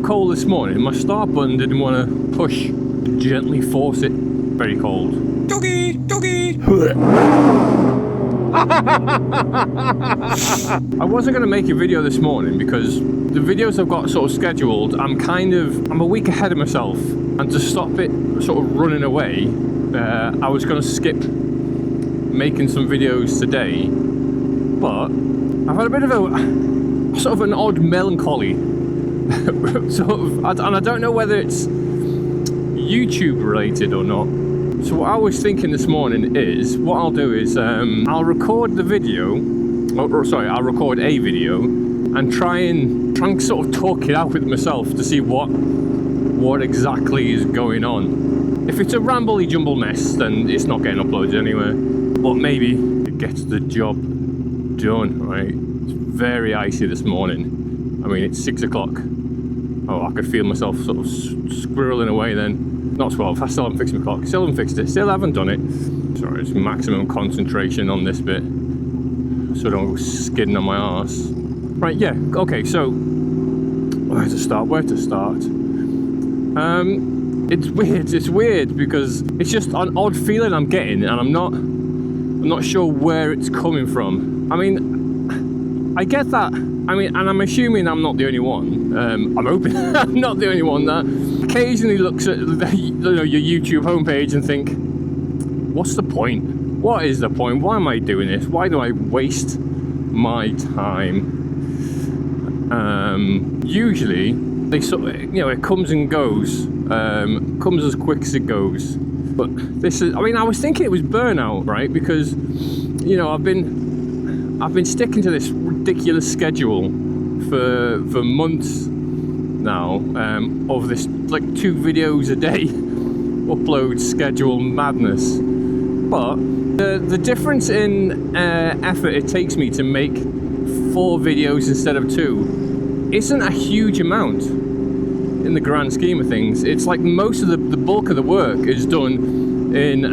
got cold this morning. My start button didn't want to push, gently force it. Very cold. Doggy, doggy. I wasn't going to make a video this morning because the videos I've got sort of scheduled, I'm a week ahead of myself, and to stop it sort of running away, I was going to skip making some videos today. But I've had a bit of a sort of an odd melancholy and I don't know whether it's YouTube related or not. So what I was thinking this morning is, what I'll do is I'll record the video, I'll record a video and try and sort of talk it out with myself to see what exactly is going on. If it's a rambly jumble mess, then it's not getting uploaded anywhere, but maybe it gets the job done, right? It's very icy this morning. I mean, it's 6 o'clock. Oh, I could feel myself sort of squirreling away then. Not 12, I still haven't fixed my clock. Still haven't fixed it, still haven't done it. Sorry, it's maximum concentration on this bit so I don't go skidding on my arse. Right, yeah, okay, so where to start? It's weird because it's just an odd feeling I'm getting, and I'm not sure where it's coming from. I mean, I get that. I mean, and I'm assuming I'm not the only one. I'm hoping I'm not the only one that occasionally looks at your YouTube homepage and think, what's the point? What is the point? Why am I doing this? Why do I waste my time? Usually, they sort of, it comes and goes. Comes as quick as it goes. But this is, I mean, I was thinking it was burnout, right? Because, I've been sticking to this ridiculous schedule for months now, of this like 2 videos a day upload schedule madness. But the difference in effort it takes me to make 4 videos instead of 2 isn't a huge amount in the grand scheme of things. It's like most of the bulk of the work is done in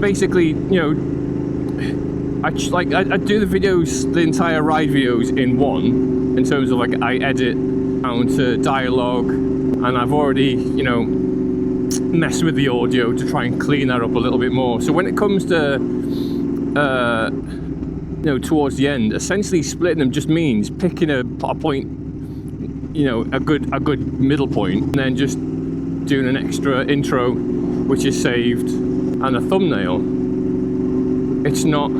basically, I do the videos, the entire ride videos in one, in terms of like I edit down to dialogue, and I've already, messed with the audio to try and clean that up a little bit more. So when it comes to, towards the end, essentially splitting them just means picking a point, a good middle point, and then just doing an extra intro, which is saved, and a thumbnail. It's not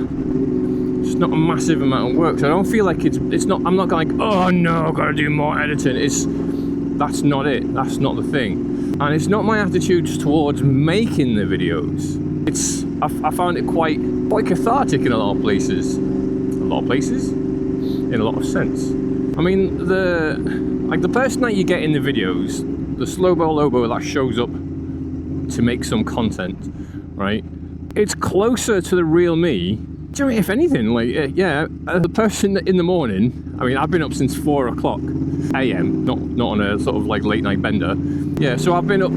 a massive amount of work, so I don't feel like it's not. I'm not like, oh no, I've got to do more editing. That's not it. That's not the thing, and it's not my attitude towards making the videos. I found it quite cathartic in a lot of places, in a lot of sense. I mean, the person that you get in the videos, the Slobo Lobo that shows up to make some content, right? It's closer to the real me. If anything, the person in the morning, I mean, I've been up since 4 o'clock a.m., not on a sort of like late night bender. Yeah, so I've been up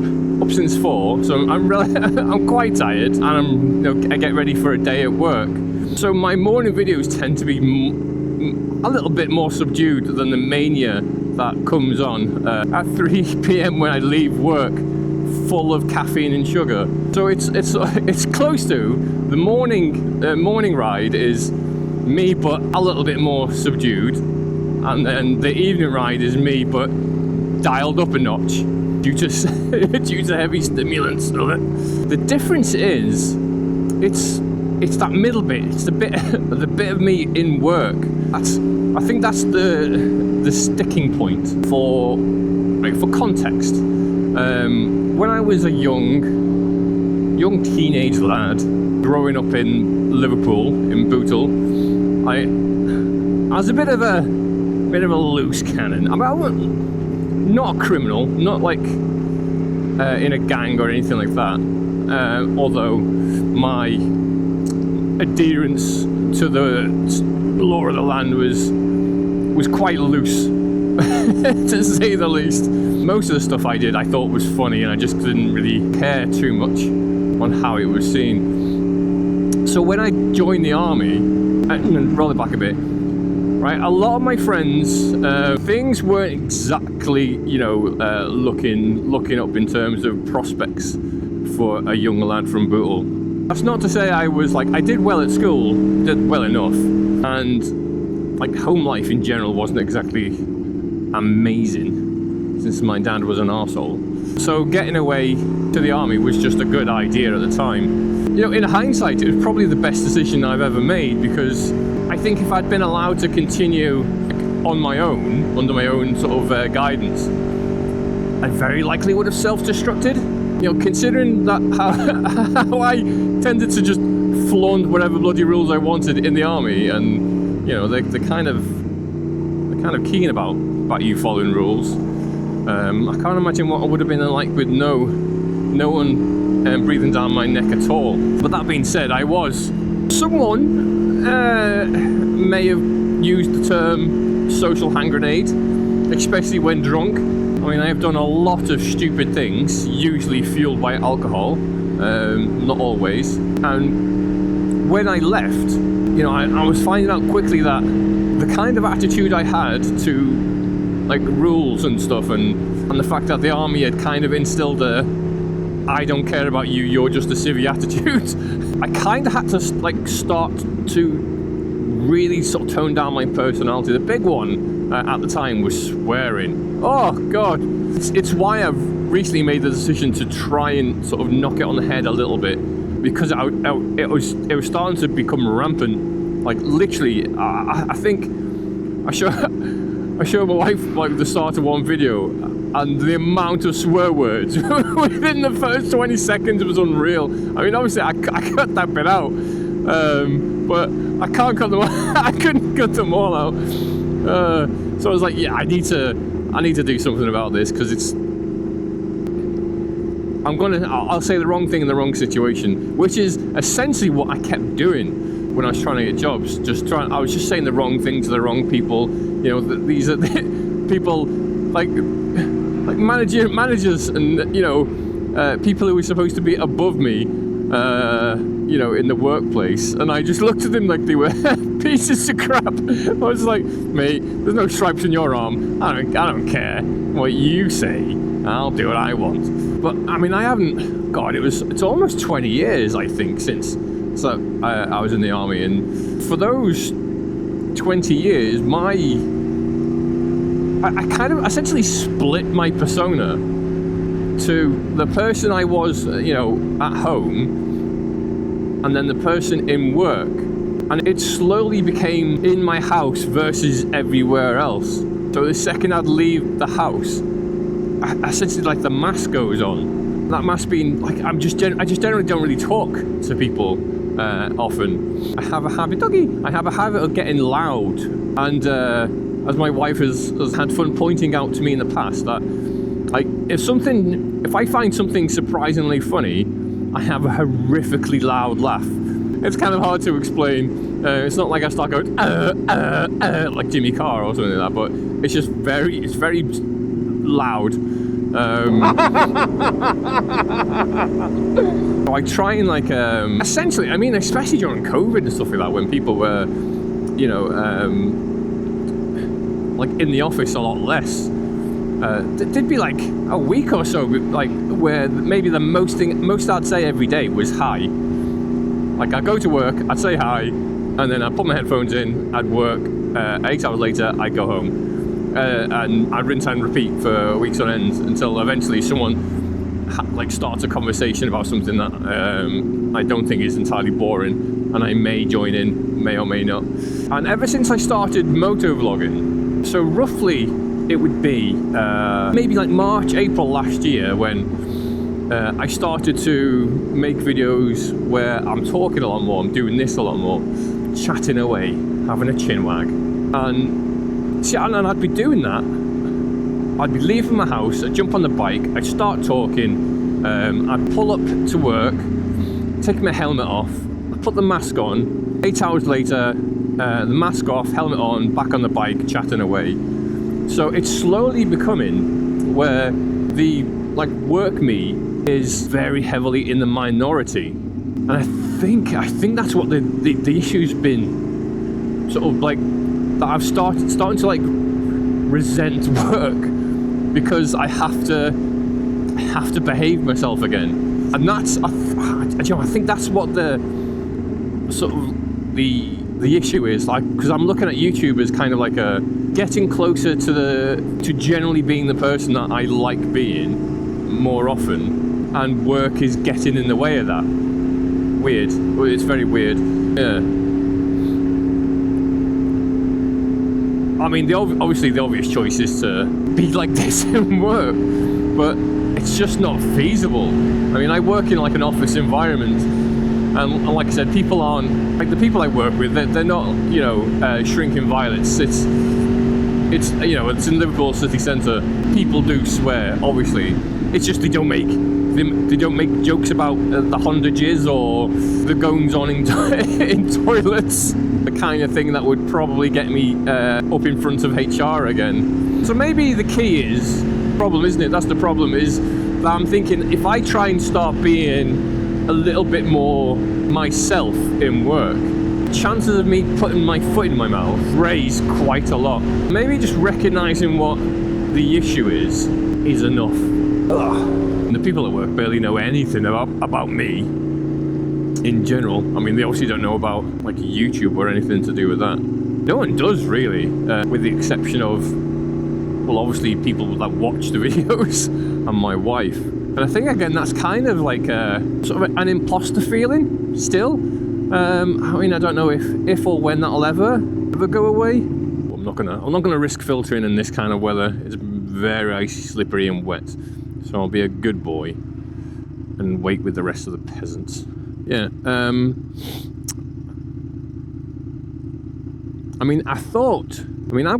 since 4, so I'm quite tired, and I get ready for a day at work. So my morning videos tend to be a little bit more subdued than the mania that comes on at 3 p.m. when I leave work, full of caffeine and sugar. So it's close to the morning ride is me, but a little bit more subdued, and then the evening ride is me, but dialed up a notch due to heavy stimulants. The difference is it's that middle bit. It's the bit of me in work. I think that's the sticking point for context. When I was a young teenage lad growing up in Liverpool, in Bootle, I was a bit of a loose cannon. I mean, not a criminal, not like in a gang or anything like that. Although my adherence to the law of the land was quite loose, to say the least. Most of the stuff I did I thought was funny, and I just didn't really care too much on how it was seen. So when I joined the army, and roll it back a bit, right? A lot of my friends, things weren't exactly, looking up in terms of prospects for a young lad from Bootle. That's not to say I was like, I did well at school, did well enough, and like home life in general wasn't exactly amazing since my dad was an arsehole. So getting away to the army was just a good idea at the time. In hindsight, it was probably the best decision I've ever made, because I think if I'd been allowed to continue on my own, under my own sort of guidance, I very likely would have self-destructed. Considering that how I tended to just flaunt whatever bloody rules I wanted in the army, and they're kind of keen about you following rules. I can't imagine what I would have been like with no one breathing down my neck at all. But that being said, someone may have used the term social hand grenade, especially when drunk. I mean, I have done a lot of stupid things, usually fueled by alcohol, not always. And when I left, I was finding out quickly that the kind of attitude I had to like rules and stuff, and the fact that the army had kind of instilled a I don't care about you, you're just a civvy attitude. I kind of had to start to really sort of tone down my personality. The big one at the time was swearing. Oh God, it's why I've recently made the decision to try and sort of knock it on the head a little bit, because it was starting to become rampant. Like literally, I think I showed my wife like the start of one video, and the amount of swear words within the first 20 seconds was unreal. I mean, obviously I cut that bit out, but I can't cut them all. I couldn't cut them all out. So I was like, yeah, I need to do something about this, because I'll say the wrong thing in the wrong situation, which is essentially what I kept doing when I was trying to get jobs. I was just saying the wrong thing to the wrong people. These are the people like managers and people who were supposed to be above me, in the workplace, and I just looked at them like they were pieces of crap. I was like, mate, there's no stripes on your arm. I don't care what you say. I'll do what I want. But I mean, I haven't. God, it's almost 20 years, I think, since I was in the army, and for those 20 years, I kind of essentially split my persona to the person I was, at home, and then the person in work. And it slowly became in my house versus everywhere else. So the second I'd leave the house, essentially like the mask goes on. That mask being like, I just generally don't really talk to people often. I have a habit of getting loud, and as my wife has had fun pointing out to me in the past, that like if I find something surprisingly funny, I have a horrifically loud laugh. It's kind of hard to explain. It's not like I start going like Jimmy Carr or something like that, but it's just very loud. I try and essentially, I mean, especially during COVID and stuff like that, when people were, like in the office a lot less. There'd be like a week or so, like where maybe the most I'd say every day was hi. Like I'd go to work, I'd say hi, and then I'd put my headphones in, I'd work. 8 hours later, I'd go home, and I'd rinse and repeat for weeks on end until eventually someone starts a conversation about something that I don't think is entirely boring, and I may join in, may or may not. And ever since I started moto vlogging, so roughly it would be maybe like March, April last year, when I started to make videos where I'm talking a lot more, I'm doing this a lot more, chatting away, having a chin wag. And I'd be doing that. I'd be leaving my house, I'd jump on the bike, I'd start talking, I'd pull up to work, take my helmet off, I'd put the mask on. 8 hours later, the mask off, helmet on, back on the bike, chatting away. So it's slowly becoming where the work me is very heavily in the minority, and I think that's what the issue's been sort of like that I've starting to like resent work because I have to behave myself again, and that's I think that's what the sort of the issue is, like, because I'm looking at YouTube as kind of like a getting closer to generally being the person that I like being more often, and work is getting in the way of that. Weird. It's very weird. Yeah. I mean, obviously the obvious choice is to be like this in work, but it's just not feasible. I mean, I work in like an office environment, and like I said, people aren't, like the people I work with, they're not, you know, shrinking violets. It's you know, it's in Liverpool city centre. People do swear, obviously. It's just they don't make jokes about the Honda jizz or the goings on in toilets. The kind of thing that would probably get me up in front of HR again. So maybe the key is, problem, isn't it? That's the problem, is that I'm thinking if I try and start being a little bit more myself in work, chances of me putting my foot in my mouth raise quite a lot. Maybe just recognizing what the issue is enough. Ugh. The people at work barely know anything about me in general. I mean, they obviously don't know about like YouTube or anything to do with that. No one does really, with the exception of, well, obviously people that watch the videos and my wife. And I think again that's kind of like sort of an imposter feeling still. I mean, I don't know if or when that'll ever go away. Well, I'm not gonna risk filtering in this kind of weather. It's very icy, slippery and wet. So I'll be a good boy and wait with the rest of the peasants. Yeah. I mean, I've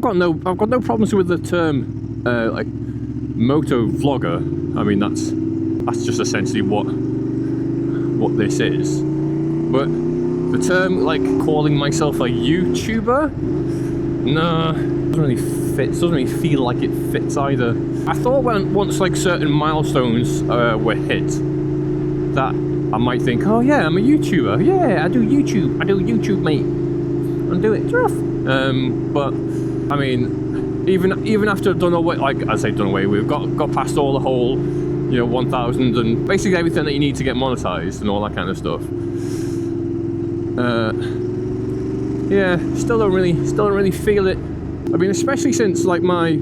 got no problems with the term like moto vlogger. I mean, that's just essentially what this is. But the term like calling myself a YouTuber, nah, doesn't really fit. Doesn't really feel like it fits either. I thought once like certain milestones were hit, that I might think, oh yeah, I'm a YouTuber. Yeah, I do YouTube, mate. I do it, rough. But I mean, even after I've done away, like I say, done away, we've got past all the whole, you know, 1,000 and basically everything that you need to get monetized and all that kind of stuff. Yeah, still don't really feel it. I mean, especially since like my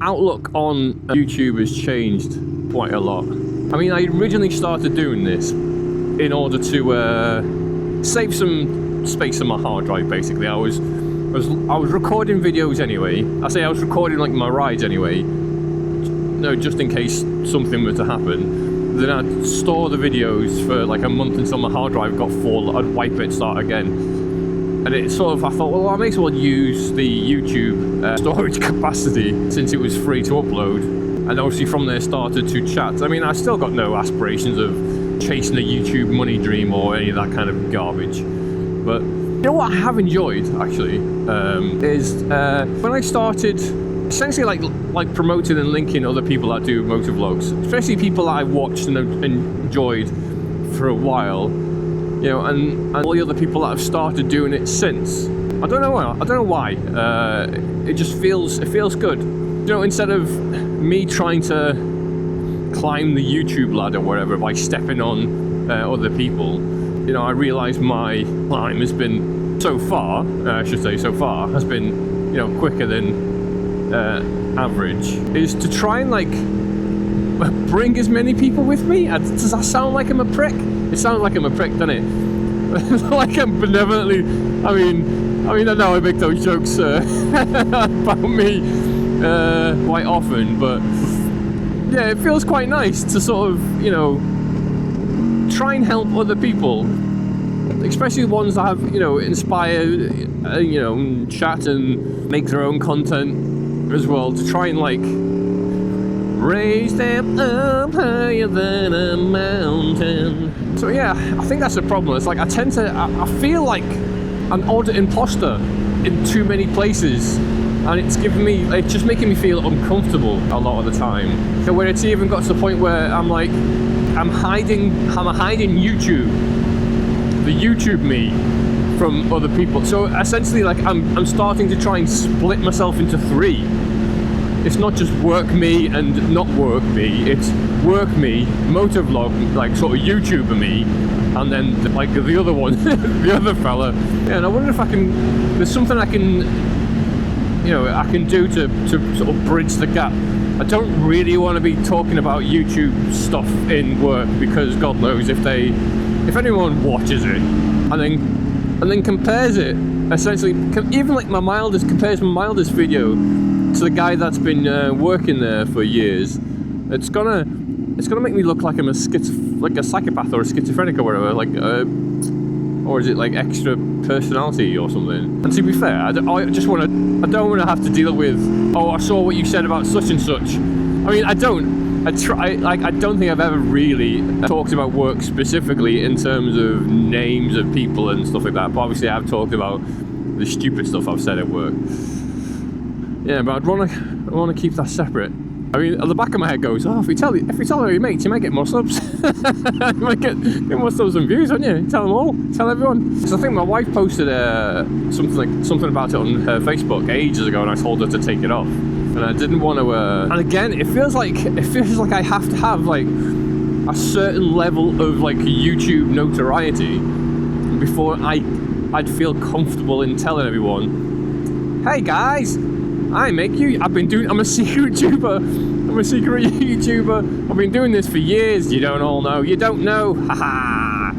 outlook on YouTube has changed quite a lot. I mean, I originally started doing this in order to save some space on my hard drive. Basically, I was recording videos anyway. I say I was recording like my rides anyway. No, just in case something were to happen. Then I'd store the videos for like a month until my hard drive got full. I'd wipe it, start again. And it sort of, I thought, well, I may as well use the YouTube storage capacity since it was free to upload. And obviously from there started to chat. I mean, I still got no aspirations of chasing a YouTube money dream or any of that kind of garbage. But you know what I have enjoyed, actually, is when I started essentially like promoting and linking other people that do motor vlogs, especially people that I've watched and enjoyed for a while. You know, and all the other people that have started doing it since. I don't know why. It just feels good. You know, instead of me trying to climb the YouTube ladder, wherever, by stepping on other people, you know, I realise my climb has been so far has been, you know, quicker than average. Is to try and like bring as many people with me. Does that sound like I'm a prick? It sounds like I'm a prick, doesn't it? Like I'm benevolently. I mean, I know I make those jokes about me quite often, but yeah, it feels quite nice to sort of, you know, try and help other people, especially the ones that have, you know, inspired, you know, chat and make their own content as well, to try and like raise them up higher than a mountain. So yeah, I think that's the problem. It's like I feel like an odd imposter in too many places, and it's just making me feel uncomfortable a lot of the time. So where it's even got to the point where I'm like, I'm hiding YouTube, the YouTube me, from other people. So essentially, like, I'm starting to try and split myself into 3. It's not just work me and not work me. It's work me, motovlog, like sort of YouTuber me, and then like the other one, the other fella. Yeah, and I wonder if I can. There's something I can, you know, I can do to sort of bridge the gap. I don't really want to be talking about YouTube stuff in work, because God knows if anyone watches it and then compares it, essentially, even like compares my mildest video to the guy that's been working there for years, it's gonna make me look like I'm a psychopath or a schizophrenic or whatever, like, or is it like extra personality or something? And to be fair, I don't want to have to deal with, oh, I saw what you said about such and such. I mean, I don't think I've ever really talked about work specifically in terms of names of people and stuff like that. But obviously, I've talked about the stupid stuff I've said at work. Yeah, but I want to keep that separate. I mean, at the back of my head goes, oh, if you tell all your mates, you might get more subs. You might get more subs and views, wouldn't you? Tell them all. Tell everyone. Because I think my wife posted something about it on her Facebook ages ago, and I told her to take it off. And I didn't want to. And again, it feels like I have to have like a certain level of like YouTube notoriety before I'd feel comfortable in telling everyone, hey guys, I'm a secret YouTuber. I've been doing this for years. You don't all know. You don't know. Haha.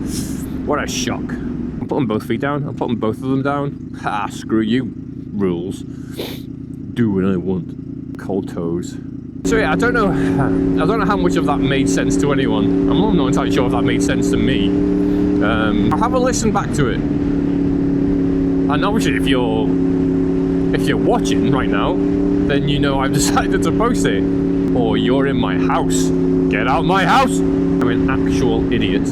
What a shock. I'm putting both feet down. I'm putting both of them down. Ha, screw you. Rules. Do what I want. Cold toes. So yeah, I don't know how much of that made sense to anyone. I'm not entirely sure if that made sense to me. I'll have a listen back to it. And obviously if you're watching right now, then you know I've decided to post it. Or you're in my house. Get out my house! I'm an actual idiot.